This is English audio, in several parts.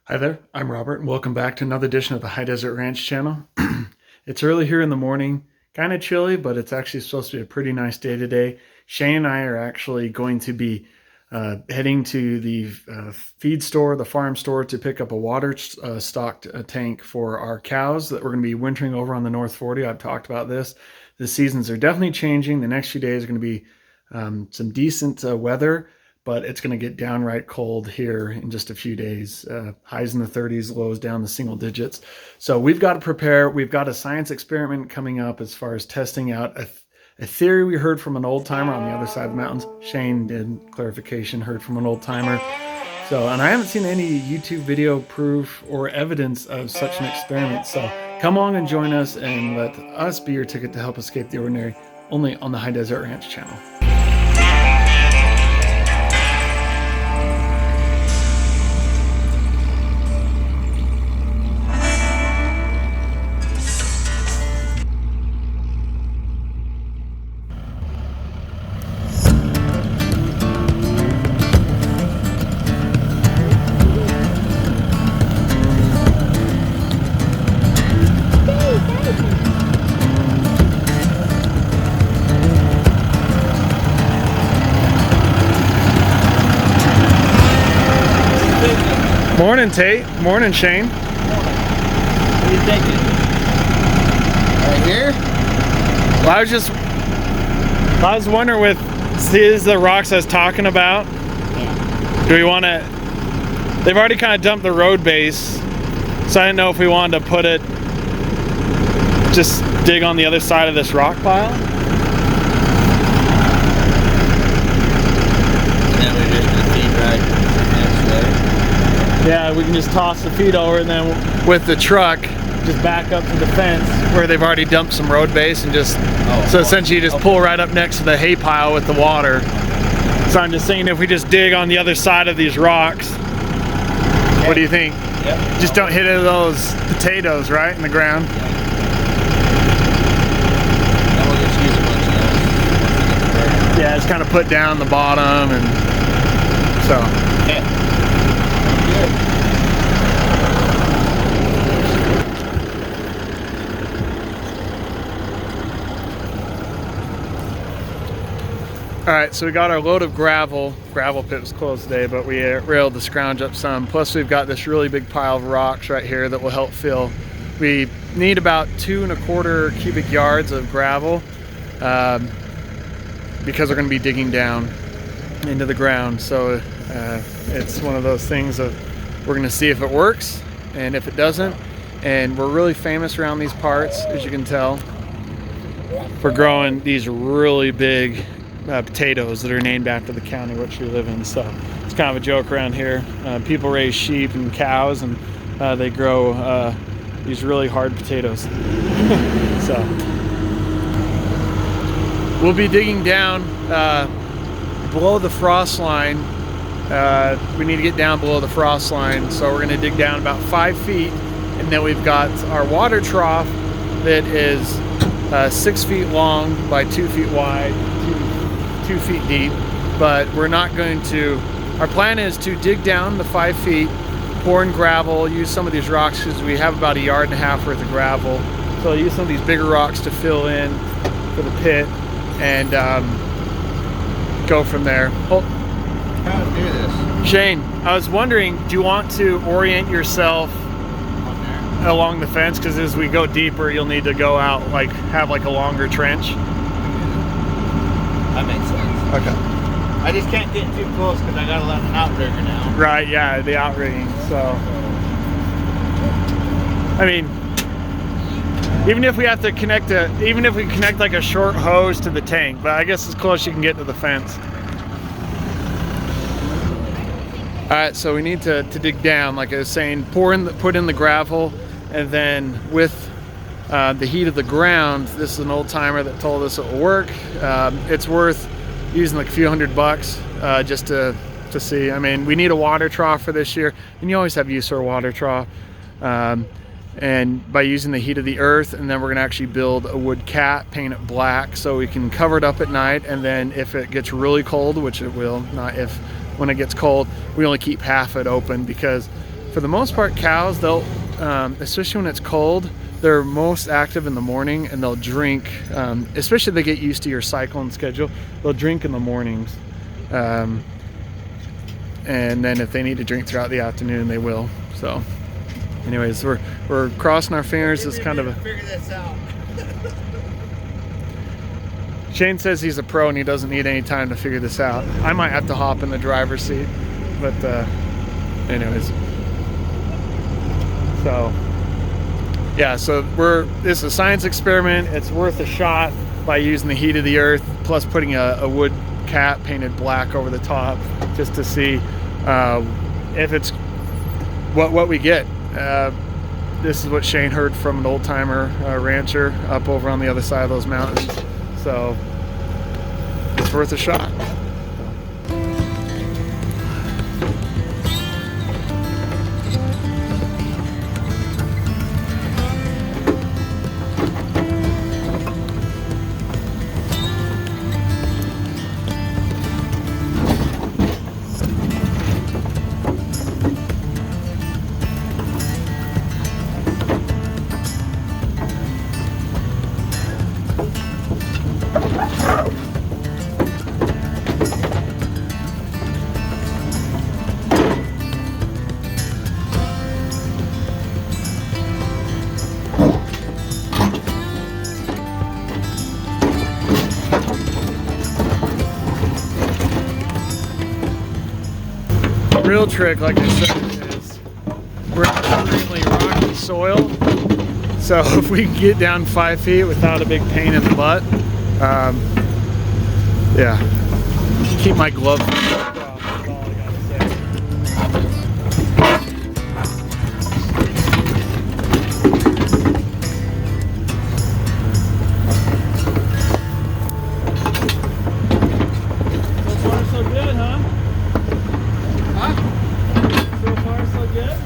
Hi there, I'm Robert, and welcome back to another edition of the High Desert Ranch Channel. It's early here in the morning, kind of chilly, but it's actually supposed to be a pretty nice day today. Shane and I are actually going to be heading to the feed store, the farm store, to pick up a water stocked tank for our cows that we're going to be wintering over on the North 40. I've talked about this. The seasons are definitely changing. The next few days are going to be some decent weather, but it's going to get downright cold here in just a few days. Highs in the 30s, lows down the single digits. So we've got to prepare. We've got a science experiment coming up as far as testing out a theory we heard from an old timer on the other side of the mountains. Shane did clarification, heard from an old timer. So, and I haven't seen any YouTube video proof or evidence of such an experiment. So come along and join us and let us be your ticket to help escape the ordinary, only on the High Desert Ranch Channel. Morning, Tate. Morning, Shane. What are you thinking? Right here? Well, I was wondering with these the rocks I was talking about. Do we want to? They've already kind of dumped the road base, so I didn't know if we wanted to put it, just dig on the other side of this rock pile. And then we're just gonna feed right next there. Yeah, we can just toss the feed over, and then with the truck, just back up to the fence where they've already dumped some road base, and just essentially you just pull right up next to the hay pile with the water. So I'm just saying, if we just dig on the other side of these rocks, what do you think? Yep. Just don't hit any of those potatoes right in the ground. Then we'll just use a bunch of those. Yeah, it's kind of put down the bottom, and so. Yeah. All right, so we got our load of gravel. Gravel pit was closed today, but we were able to scrounge up some. Plus we've got this really big pile of rocks right here that will help fill. We need about 2 1/4 cubic yards of gravel because we're gonna be digging down into the ground. So it's one of those things of we're gonna see if it works and if it doesn't. And we're really famous around these parts, as you can tell, for growing these really big potatoes that are named after the county which we live in. So it's kind of a joke around here. People raise sheep and cows, and they grow these really hard potatoes. So we'll be digging down below the frost line. We need to get down below the frost line, so we're going to dig down about 5 feet, and then we've got our water trough that is 6 feet long by 2 feet wide, 2 feet deep. But we're not going to, our plan is to dig down the 5 feet, pour in gravel, use some of these rocks because we have about 1.5 yards worth of gravel. So I'll use some of these bigger rocks to fill in for the pit, and go from there. Oh, How to do this? Shane, I was wondering, do you want to orient yourself On there? along the fence? Because as we go deeper, you'll need to go out, like have like a longer trench. That makes sense. Okay. I just can't get too close because I gotta let an outrigger now. Right, yeah, the outrigging. So, I mean, even if we have to connect even if we connect like a short hose to the tank, but I guess as close as you can get to the fence. All right, so we need to dig down, like I was saying, put in the gravel, and then with the heat of the ground, this is an old timer that told us it will work. It's worth using like a few $100 just to see. I mean, we need a water trough for this year, and you always have use for a water trough. And by using the heat of the earth, and then we're gonna actually build a wood cat, paint it black so we can cover it up at night, and then if it gets really cold, which it will, not if, when it gets cold, we only keep half it open, because For the most part, cows, they'll, especially when it's cold, they're most active in the morning, and they'll drink, especially if they get used to your cycle and schedule, they'll drink in the mornings. And then if they need to drink throughout the afternoon, they will. So anyways, we're crossing our fingers. It's kind of a... Figure this out. Shane says he's a pro and he doesn't need any time to figure this out. I might have to hop in the driver's seat, but anyways. So yeah, so this is a science experiment. It's worth a shot by using the heat of the earth, plus putting a wood cat painted black over the top, just to see if it's what we get. This is what Shane heard from an old timer rancher up over on the other side of those mountains. So it's worth a shot. Real trick, like I said, is we're in extremely rocky soil, so if we can get down 5 feet without a big pain in the butt, yeah, keep my gloves off, that's all I gotta say. So far so good, huh? So far, so good.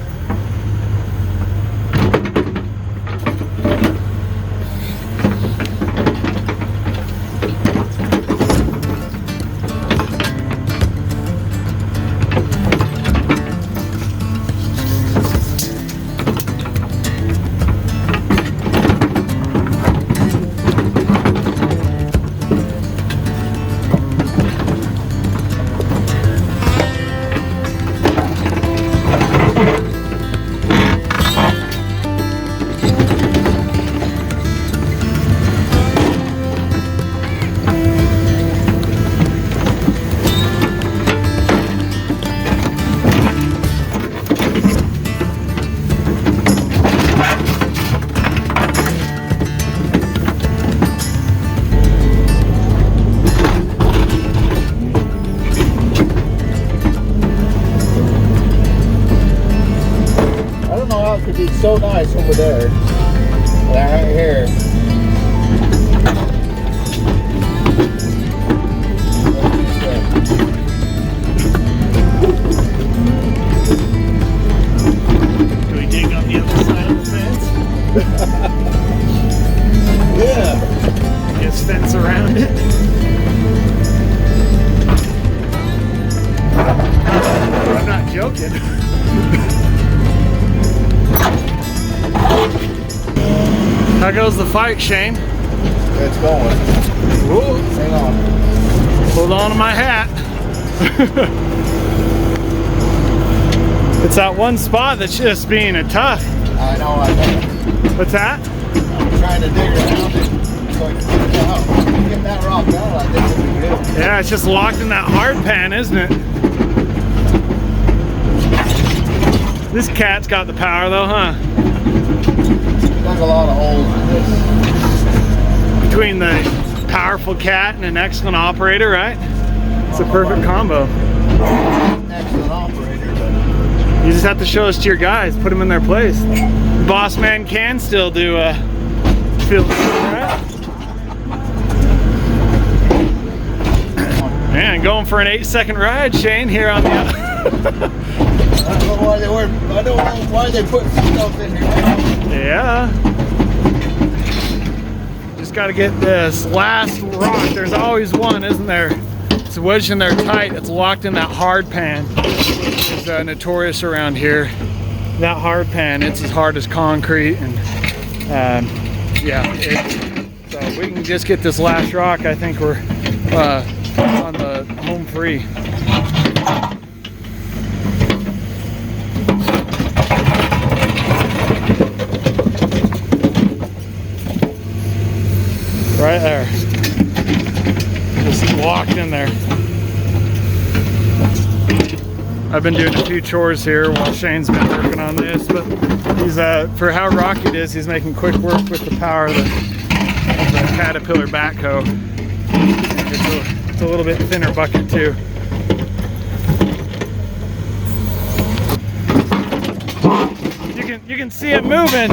Could be so nice over there. That right here. Do we dig up the other side of the fence? Yeah. Just fence around it. I'm not joking. How goes the fight, Shane? It's going. Ooh. Hang on. Hold on to my hat. It's that one spot that's just being a tough. I know, I know. What's that? I'm trying to dig around it so I can get it out. Get that rock out, I think it'll be good. Yeah, it's just locked in that hard pan, isn't it? This cat's got the power though, huh? There's a lot of holes in this. Between the powerful cat and an excellent operator, right? It's a perfect combo. Excellent operator, but You just have to show us to your guys, put them in their place. The boss man can still do field, right? Man, going for an 8-second ride, Shane, here on the I don't know why they were. I don't know why they put stuff in here. Yeah. Just got to get this last rock. There's always one, isn't there? It's wedged in there tight. It's locked in that hard pan. It's notorious around here. that hard pan. It's as hard as concrete, and yeah, so if we can just get this last rock, I think we're on the home free. Right there. Just walked in there. I've been doing a few chores here while Shane's been working on this, but he's for how rocky it is, he's making quick work with the power of the Caterpillar backhoe. It's a little bit thinner bucket too. You can see it moving.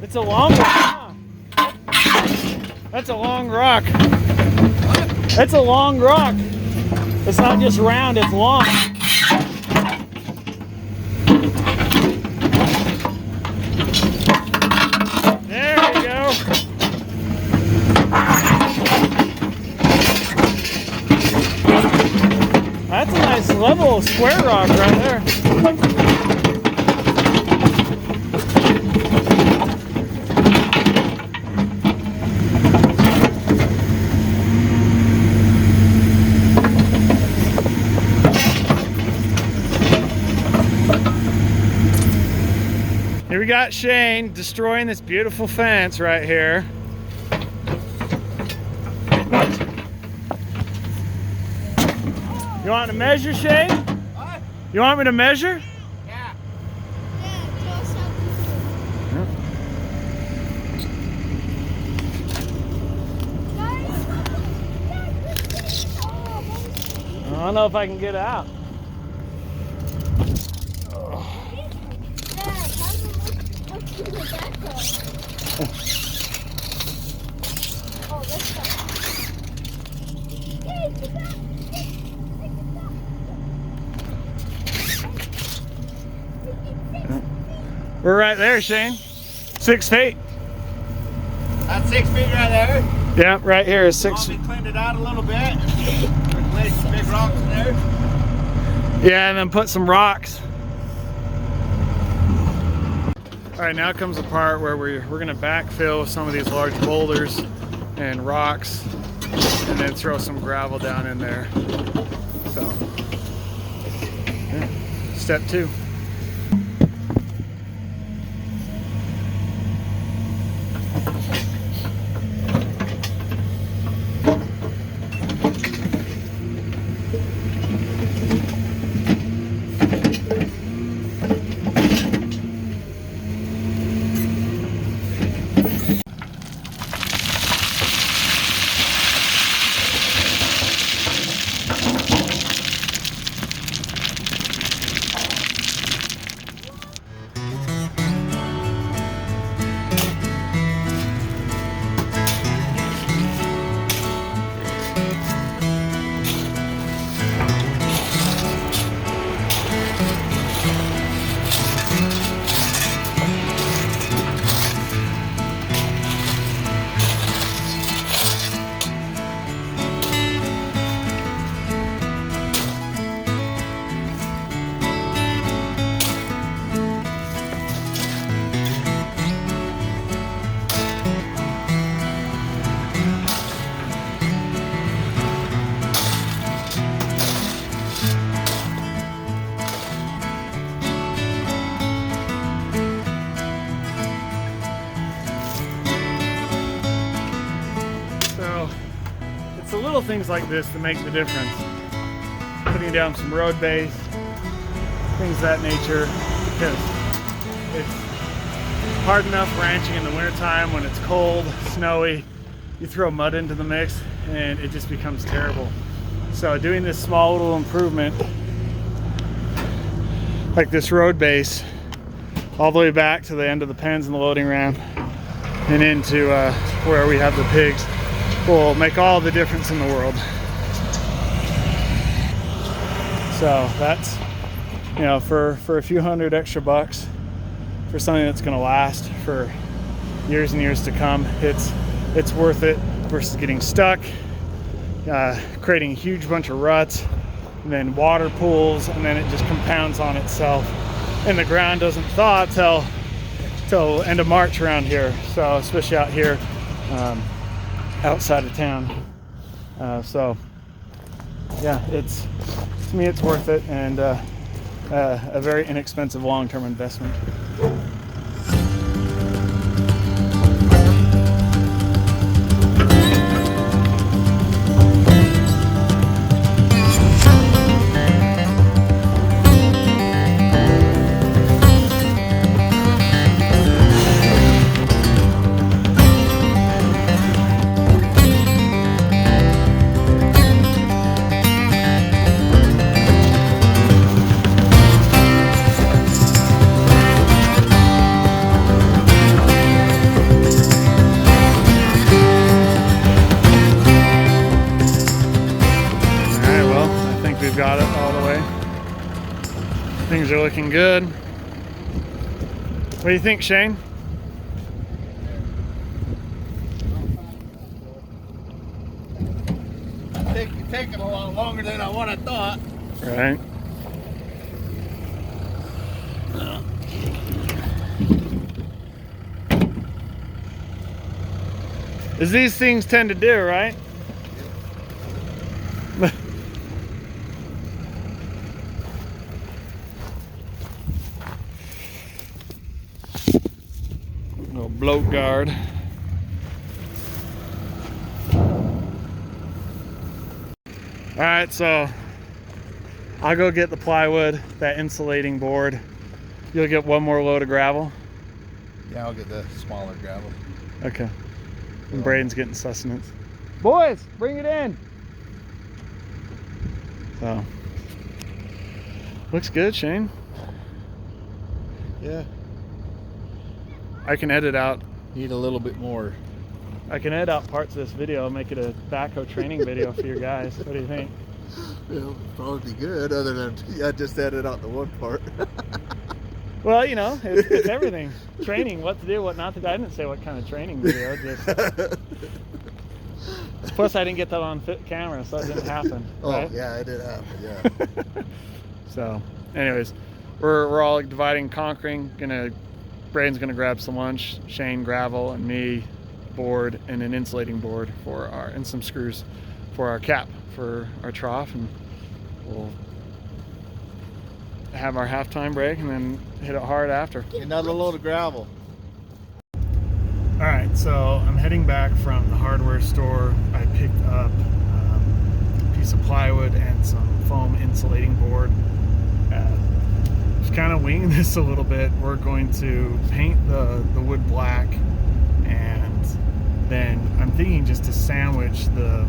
It's a long one, huh? That's a long rock. That's a long rock. It's not just round, it's long. There you go. That's a nice level square rock right there. Here we got Shane destroying this beautiful fence right here. You want to measure, Shane? What? You want me to measure? Yeah. I don't know if I can get out. We're right there, Shane. 6 feet. That's 6 feet right there. Yeah, right here is 6 feet. We cleaned it out a little bit. Replace some big rocks in there. Yeah, and then put some rocks. All right, now comes the part where we're gonna backfill some of these large boulders and rocks, and then throw some gravel down in there. So, yeah. Step 2. It's the little things like this that make the difference. Putting down some road base, things of that nature, because it's hard enough ranching in the wintertime when it's cold, snowy. You throw mud into the mix and it just becomes terrible. So doing this small little improvement, like this road base, all the way back to the end of the pens and the loading ramp and into where we have the pigs, will make all the difference in the world. So that's, you know, for a few hundred extra bucks for something that's going to last for years and years to come, it's worth it versus getting stuck, creating a huge bunch of ruts, and then water pools, and then it just compounds on itself, and the ground doesn't thaw till end of March around here. So especially out here, outside of town. So yeah, to me it's worth it, and a very inexpensive long-term investment. We've got it all the way. Things are looking good. What do you think, Shane? It's taking a lot longer than what I thought. Right. As these things tend to do, right? Little bloat guard. All right, so I'll go get the plywood, that insulating board. You'll get one more load of gravel. Yeah, I'll get the smaller gravel. Okay. And Braden's getting sustenance. Boys, bring it in. So, looks good, Shane. Yeah. I can edit out. Need a little bit more. I can edit out parts of this video, make it a backhoe training video for your guys. What do you think? It'll probably be good, other than I just edit out the one part. Well, you know, it's everything. Training, what to do, what not to do. I didn't say what kind of training video. Just... Plus, I didn't get that on camera, so it didn't happen. Right? Oh, yeah, it did happen, yeah. So, anyways, we're all dividing, conquering. Braden's gonna grab some lunch. Shane, gravel, and me, board, and an insulating board and some screws for our cap for our trough, and we'll have our halftime break and then hit it hard after. Another load of gravel. All right, so I'm heading back from the hardware store. I picked up a piece of plywood and some foam insulating board. Just kind of winging this a little bit. We're going to paint the wood black, and then I'm thinking just to sandwich the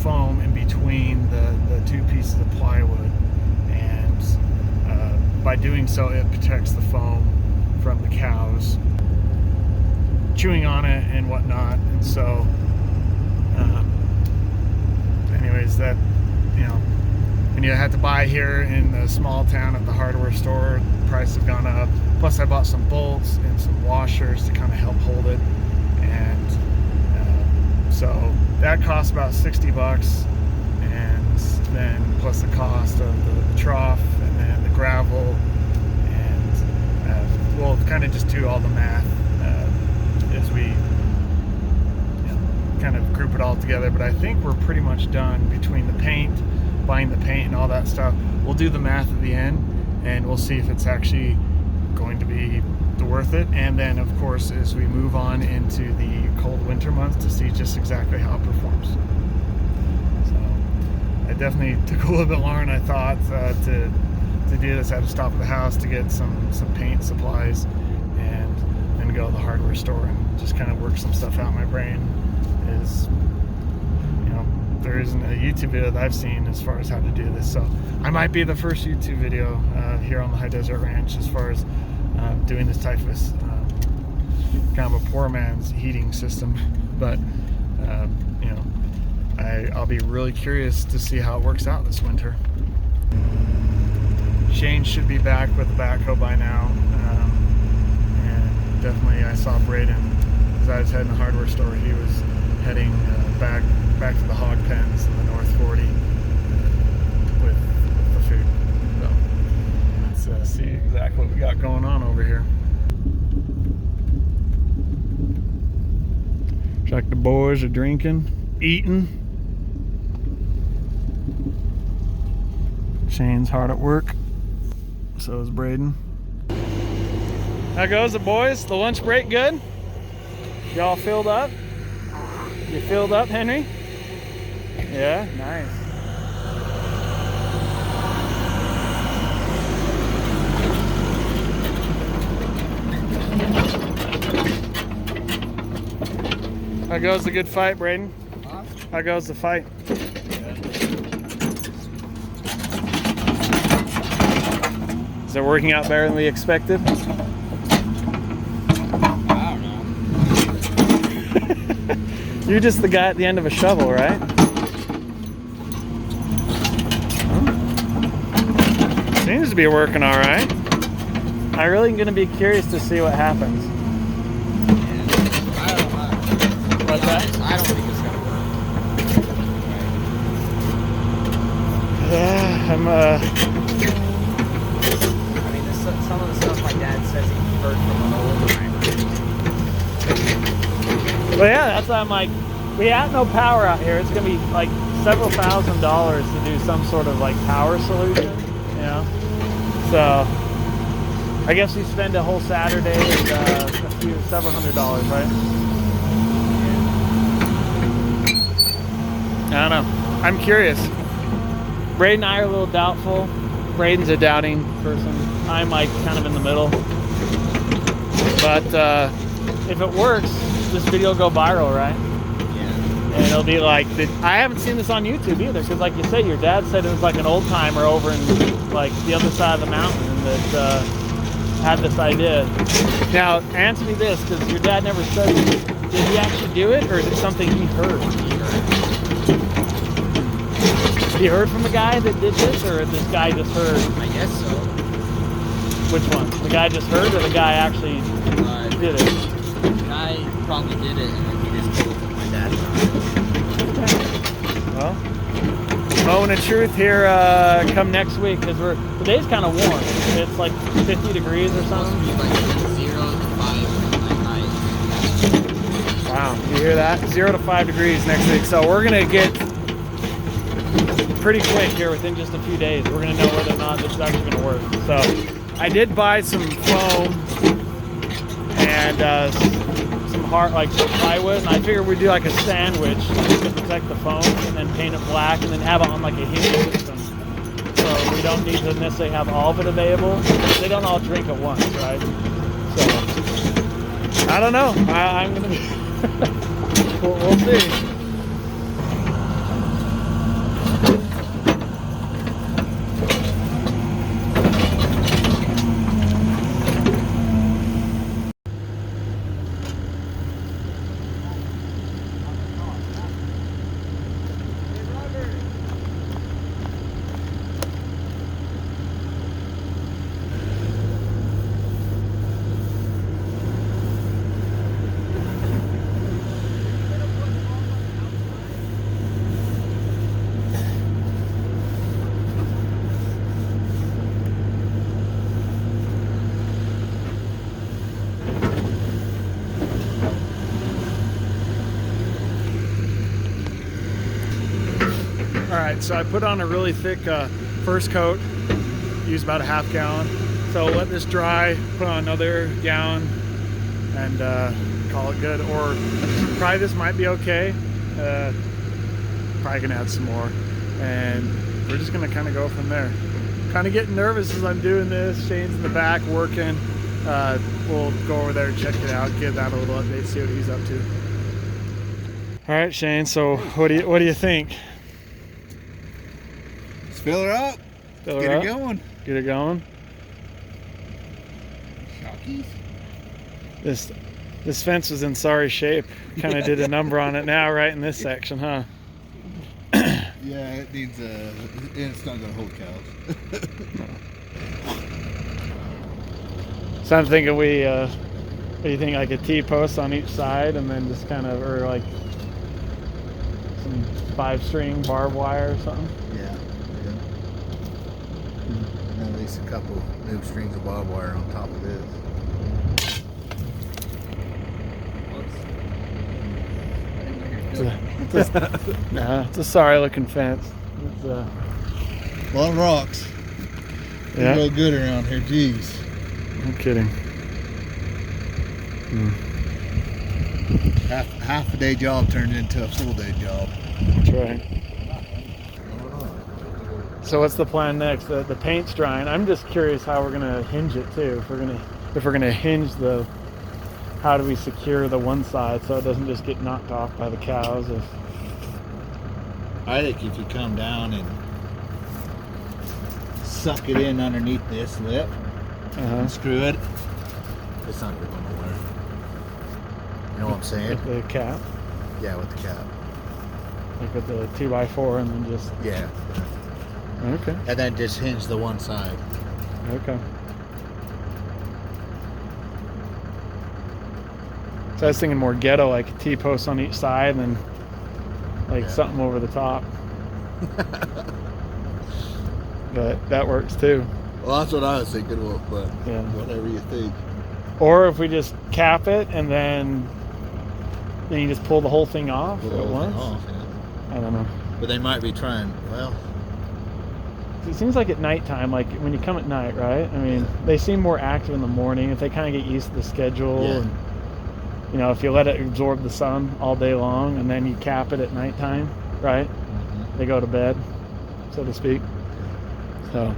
foam in between the two pieces of plywood, and by doing so it protects the foam from the cows chewing on it and whatnot. And so anyways, that, you know, and you had to buy here in the small town at the hardware store, prices have gone up. Plus I bought some bolts and some washers to kind of help hold it, and so that cost about 60 bucks, and then plus the cost of the trough and then the gravel, and we'll kind of just do all the math as we, you know, kind of group it all together. But I think we're pretty much done between the paint, buying the paint and all that stuff. We'll do the math at the end, and we'll see if it's actually going to be worth it. And then of course, as we move on into the cold winter months, to see just exactly how it performs. So I definitely took a little bit longer than I thought to do this. I had to stop at the house to get some paint supplies, and then go to the hardware store and just kind of work some stuff out. My brain is, you know, there isn't a YouTube video that I've seen as far as how to do this, so I might be the first YouTube video here on the High Deseret Ranch as far as doing this type of kind of a poor man's heating system. But you know, I'll be really curious to see how it works out this winter. Shane should be back with the backhoe by now. And definitely I saw Braden as I was heading to the hardware store. He was heading back to the hog pens in the North 40 with the food. So let's see exactly what we got going on over here. Looks like the boys are drinking, eating. Shane's hard at work. So is Braden. How goes it, boys? The lunch break good? Y'all filled up? You filled up, Henry? Yeah, nice. How goes the good fight, Braden? Huh? How goes the fight? Is it working out better than we expected? I don't know. You're just the guy at the end of a shovel, right? Seems to be working all right. I'm really going to be curious to see what happens. I don't know. What's that? I don't think it's gonna work. Yeah, I'm I mean, some of the stuff my dad says he heard from an old timer. Well, yeah, that's why I'm like, we have no power out here. It's gonna be like several $1,000s to do some sort of like power solution, you know. So I guess we spend a whole Saturday and several $100s, right? I don't know. I'm curious. Braden and I are a little doubtful. Braden's a doubting person. I'm like kind of in the middle. But if it works, this video will go viral, right? Yeah. And it'll be like, I haven't seen this on YouTube either, because like you said, your dad said it was like an old timer over in like the other side of the mountain that had this idea. Now, answer me this, because your dad never said, did he actually do it, or is it something he heard? You heard from the guy that did this, or this guy just heard? I guess so. Which one? The guy just heard, or the guy actually did it? The guy probably did it, and then he just told my dad about it. Well, moment of truth here come next week, because the day's kind of warm. It's like 50 degrees or something. It's supposed to be like 0 to 5 at night. Wow, you hear that? 0 to 5 degrees next week. So we're gonna get pretty quick here within just a few days. We're gonna know whether or not this is actually gonna work. So I did buy some foam and some some plywood, and I figured we'd do like a sandwich to protect the foam, and then paint it black, and then have it on like a hinge system. So we don't need to necessarily have all of it available. They don't all drink at once, right? So I don't know. I'm gonna be we'll see. Alright, so I put on a really thick first coat, used about a ½ gallon. So let this dry, put on another gallon, and call it good. Or probably this might be okay. Probably gonna add some more. And we're just gonna kind of go from there. Kind of getting nervous as I'm doing this. Shane's in the back working. We'll go over there and check it out, give that a little update, see what he's up to. Alright, Shane, so what do you think? Fill her up. Fill her Get up. her going. Get it going. Shockies. This fence was in sorry shape. Kind of did a number on it now, right in this section, huh? Yeah, it needs it's not gonna hold cows. So I'm thinking what do you think, like a T-post on each side, and then just kind of, or like some 5-string barbed wire or something? Yeah. And at least a couple new strings of barbed wire on top of this. It's a sorry looking fence. It's, a lot of rocks. Yeah. Real good around here, jeez. No kidding. Half a day job turned into a full day job. That's right. So what's the plan next? The paint's drying. I'm just curious how we're gonna hinge it too. If we're gonna hinge how do we secure the one side so it doesn't just get knocked off by the cows? I think if you come down and suck it in underneath this lip and screw it, it's not going nowhere. You know what I'm saying? With the cap? Yeah, with the cap. Like with the 2x4 and then just... Yeah. Okay. And then just hinge the one side. Okay. So I was thinking more ghetto, like a T-post on each side and then like something over the top. But that works too. Well, that's what I was thinking, but yeah. Whatever you think. Or if we just cap it and then you just pull the whole thing off at once. I don't know. But they might be trying, well... It seems like at nighttime, like when you come at night, right? I mean, they seem more active in the morning if they kind of get used to the schedule. Yeah. And, you know, if you let it absorb the sun all day long and then you cap it at nighttime, right? Mm-hmm. They go to bed, so to speak. So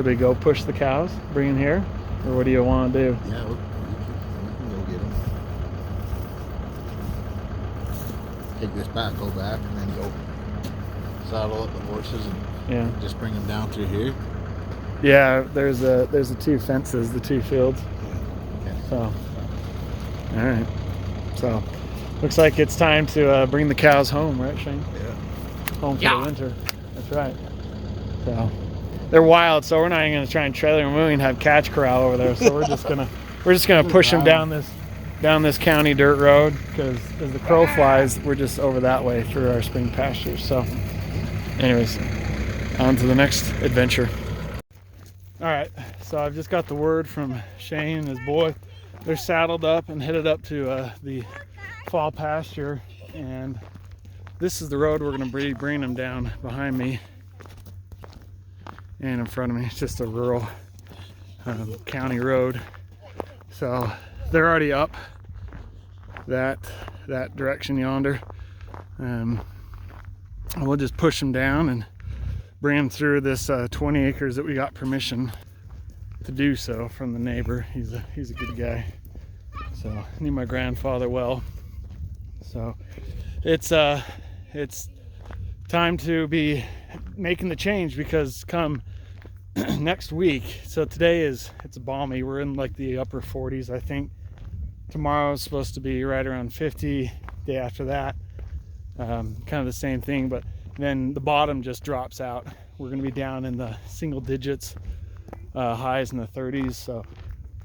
do we go push the cows, bring them here? Or what do you want to do? Yeah, we can go get them. Take this back, go back, and then go saddle up the horses and just bring them down through here. Yeah, there's the two fences, the two fields. Okay. So, all right. So, looks like it's time to bring the cows home, right, Shane? Yeah. Home for the winter. That's right. So, they're wild, so we're not even gonna try and trailer them. We don't even have catch corral over there, so we're just gonna push them down this county dirt road, because as the crow flies, we're just over that way through our spring pastures. So, anyways, on to the next adventure. All right, so I've just got the word from Shane and his boy. They're saddled up and headed up to the fall pasture, and this is the road we're gonna be bringing them down behind me and in front of me. It's just a rural county road. So they're already up that direction yonder. We'll just push them down and bring them through this 20 acres that we got permission to do so from the neighbor. He's a good guy. So I knew my grandfather well. So it's time to be making the change, because come next week, so today it's balmy, we're in like the upper 40s, I think. Tomorrow is supposed to be right around 50. Day after that, kind of the same thing, but then the bottom just drops out. We're going to be down in the single digits, highs in the 30s. So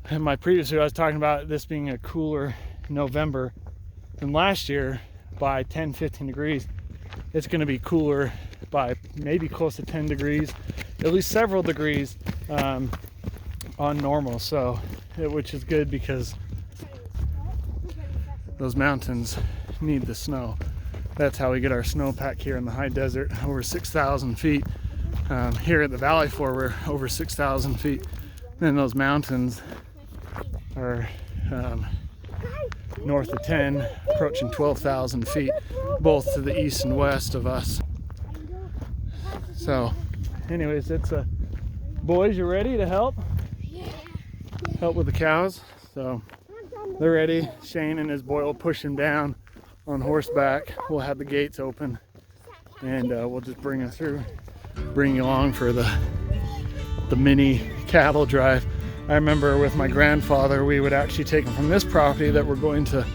in my previous video I was talking about this being a cooler November than last year by 10-15 degrees. It's going to be cooler by maybe close to 10 degrees, at least several degrees on normal. So which is good, because those mountains need the snow. That's how we get our snowpack here in the high desert, over 6,000 feet. Here at the valley floor, we're over 6,000 feet. Then those mountains are north of 10, approaching 12,000 feet, both to the east and west of us. So, anyways, it's boys, you ready to help? Help with the cows? So they're ready. Shane and his boy will push him down on horseback. We'll have the gates open, and we'll just bring us through, bring you along for the mini cattle drive. I remember with my grandfather, we would actually take them from this property that we're going to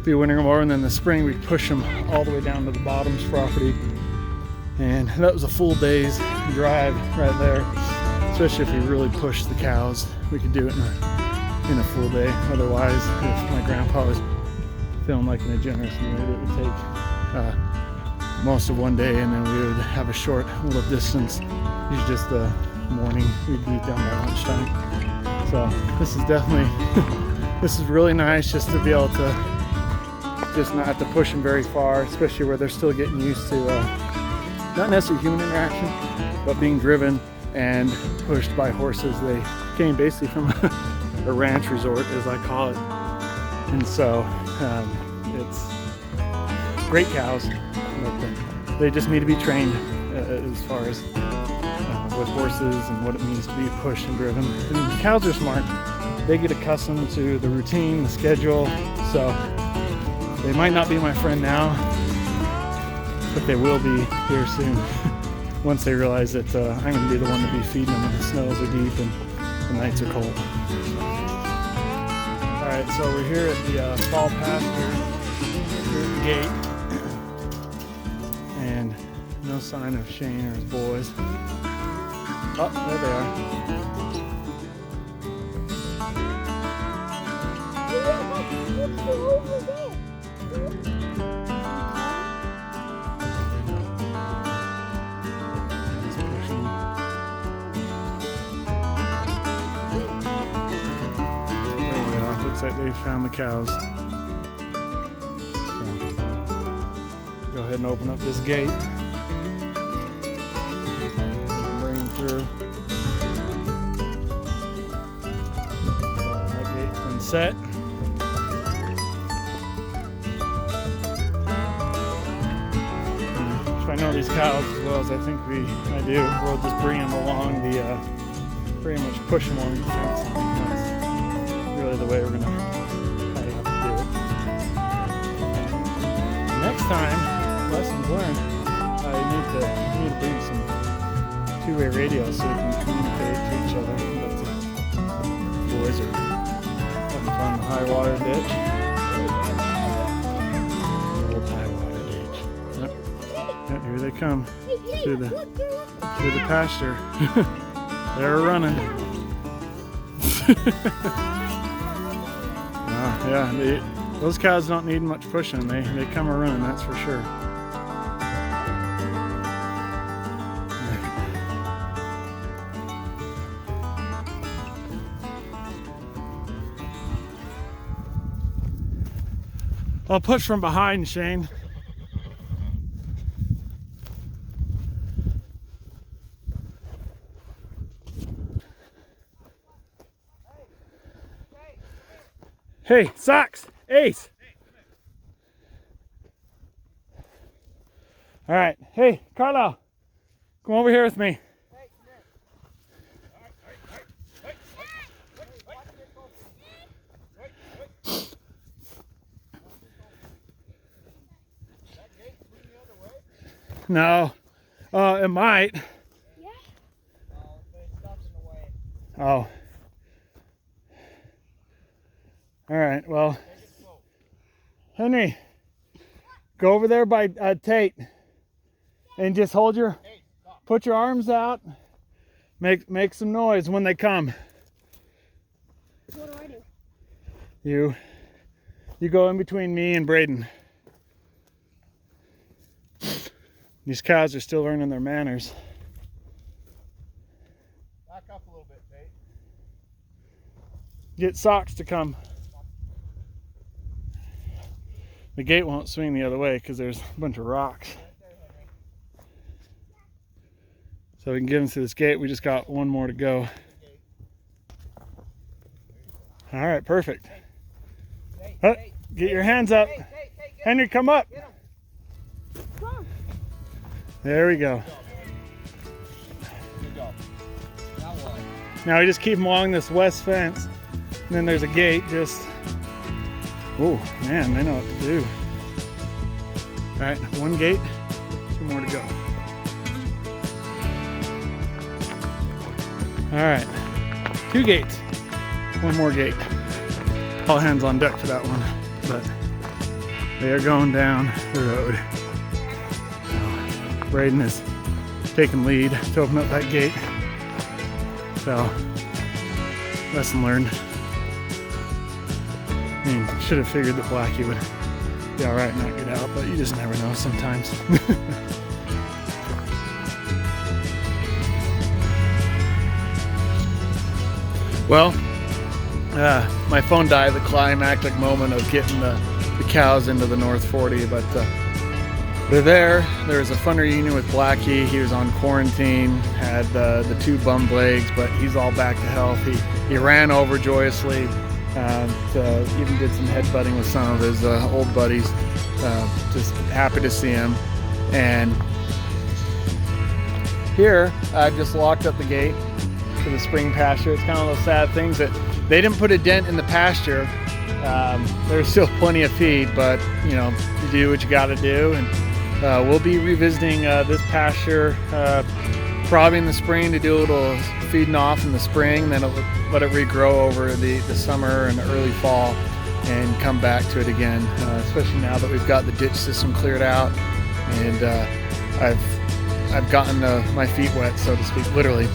be wintering them over, and then in the spring we'd push them all the way down to the bottom's property. And that was a full day's drive right there, especially if we really pushed the cows. We could do it in a full day. Otherwise, if my grandpa was feeling like in a generous mood, it would take most of one day, and then we would have a short little distance, usually just the morning. We'd be done by lunchtime. So this is definitely, this is really nice just to be able to just not have to push them very far, especially where they're still getting used to not necessarily human interaction, but being driven and pushed by horses. They came basically from a ranch resort, as I call it. And so it's great cows, but they just need to be trained as far as with horses and what it means to be pushed and driven. And the cows are smart. They get accustomed to the routine, the schedule, so they might not be my friend now, but they will be here soon once they realize that I'm going to be the one to be feeding them when the snows are deep and the nights are cold. Alright, so we're here at the fall pasture, here at the gate, and no sign of Shane or his boys. Oh, there they are. Looks like they found the cows. So, go ahead and open up this gate. Bring them through. That gate's been set. If I know these cows as well as I think I do, we'll just bring them along the, pretty much push them along the fence. Really the way we're gonna have to do it. Next time, lessons learned, I need to bring some two-way radios so we can communicate to each other. But the boys are having fun in the high water ditch. Old high water ditch. Yep, here they come through the pasture. They're running. Yeah, those cows don't need much pushing. They come a running, that's for sure. I'll push from behind, Shane. Hey, Socks! Ace! All right. Hey, Carlo, come over here with me. No. It might. Yeah. Oh. All right, well, Henry, go over there by Tate and just put your arms out, make some noise when they come. What do I do? You go in between me and Braden. These cows are still learning their manners. Back up a little bit, Tate. Get Socks to come. The gate won't swing the other way because there's a bunch of rocks. So we can get them through this gate. We just got one more to go. All right, perfect. Get your hands up. Henry, come up. There we go. Now we just keep them along this west fence. And then there's a gate just... Oh, man, they know what to do. All right, one gate, two more to go. All right, two gates. one more gate. All hands on deck for that one, but they are going down the road. So Braden is taking lead to open up that gate. So, lesson learned. I mean, should have figured that Blackie would be all right and not get out, but you just never know sometimes. Well, my phone died at the climactic moment of getting the cows into the North 40, but they're there. There was a fun reunion with Blackie. He was on quarantine, had the 2 bummed legs, but he's all back to health. He ran over joyously, even did some headbutting with some of his old buddies. Just happy to see him. And here, I've just locked up the gate to the spring pasture. It's kind of those sad things that they didn't put a dent in the pasture. There's still plenty of feed, but you know, you do what you got to do. And we'll be revisiting this pasture probably in the spring to do a little feeding off in the spring, then let it regrow over the summer and early fall, and come back to it again. Especially now that we've got the ditch system cleared out, and I've gotten my feet wet, so to speak, literally,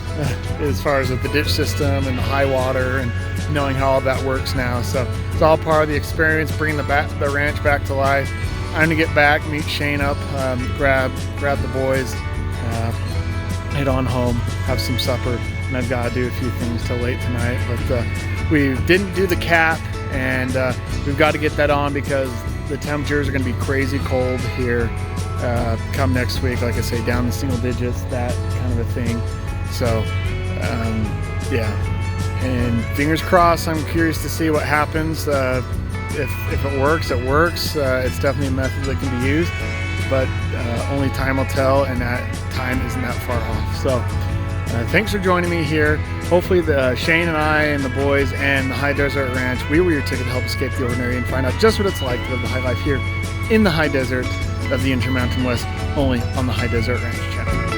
as far as with the ditch system and the high water and knowing how all that works now. So it's all part of the experience, bringing the ranch back to life. I'm gonna get back, meet Shane up, grab the boys, head on home, have some supper, and I've got to do a few things till late tonight. But we didn't do the cap, and we've got to get that on because the temperatures are going to be crazy cold here come next week. Like I say, down to single digits, that kind of a thing. So yeah, and fingers crossed. I'm curious to see what happens. If it works, it works. It's definitely a method that can be used, but only time will tell, and that time isn't that far off. So thanks for joining me here. Hopefully Shane and I and the boys and the High Deseret Ranch, we were your ticket to help escape the ordinary and find out just what it's like to live the high life here in the high desert of the Intermountain West, only on the High Deseret Ranch Channel.